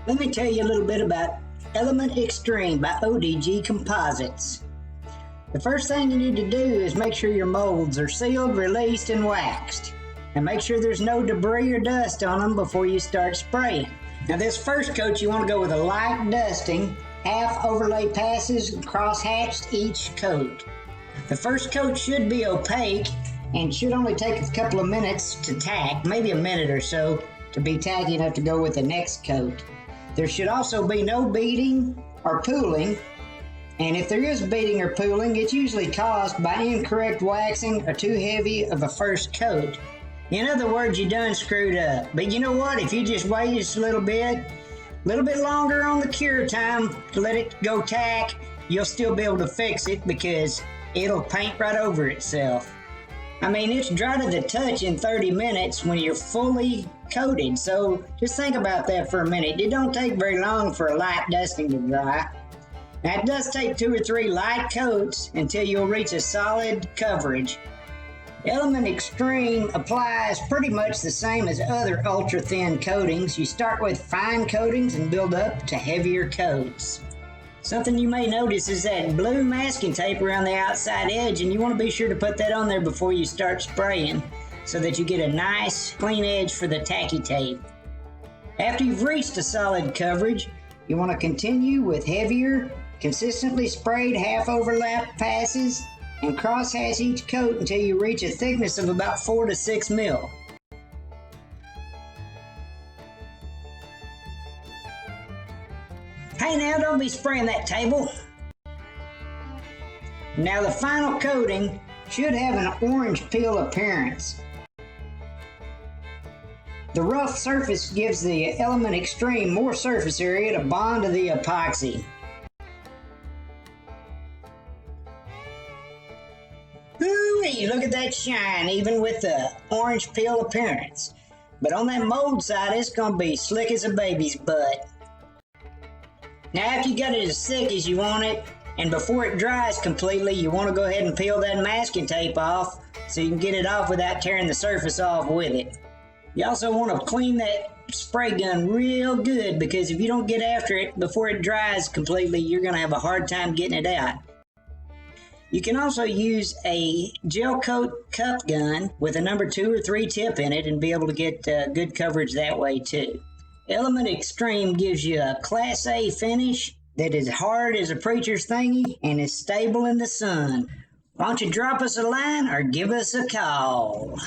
Let me tell you a little bit about Element Xtreme by ODG Composites. The first thing you need to do is make sure your molds are sealed, released, and waxed. And make sure there's no debris or dust on them before you start spraying. Now this first coat you want to go with a light dusting, half overlay passes, and cross-hatched each coat. The first coat should be opaque and should only take a couple of minutes to tack, maybe a minute or so, to be tacky enough to go with the next coat. There should also be no beading or pooling, and if there is beading or pooling, it's usually caused by incorrect waxing or too heavy of a first coat. In other words, you done screwed up. But you know what? If you just wait just a little bit longer on the cure time to let it go tack, you'll still be able to fix it because it'll paint right over itself. I mean, it's dry to the touch in 30 minutes when you're fully coated, so just think about that for a minute. It don't take very long for a light dusting to dry. Now, it does take 2 or 3 light coats until you'll reach a solid coverage. Element Xtreme applies pretty much the same as other ultra-thin coatings. You start with fine coatings and build up to heavier coats. Something you may notice is that blue masking tape around the outside edge, and you want to be sure to put that on there before you start spraying so that you get a nice clean edge for the tacky tape. After you've reached a solid coverage, you want to continue with heavier, consistently sprayed half overlap passes and cross-hatch each coat until you reach a thickness of about 4 to 6 mil. Hey now, don't be spraying that table. Now the final coating should have an orange peel appearance. The rough surface gives the Element Xtreme more surface area to bond to the epoxy. Ooh-wee, look at that shine, even with the orange peel appearance. But on that mold side, it's gonna be slick as a baby's butt. Now after you got it as thick as you want it, and before it dries completely, you want to go ahead and peel that masking tape off so you can get it off without tearing the surface off with it. You also want to clean that spray gun real good, because if you don't get after it before it dries completely, you're going to have a hard time getting it out. You can also use a gel coat cup gun with a number 2 or 3 tip in it and be able to get good coverage that way too. Element Xtreme gives you a Class A finish that is hard as a preacher's thingy and is stable in the sun. Why don't you drop us a line or give us a call?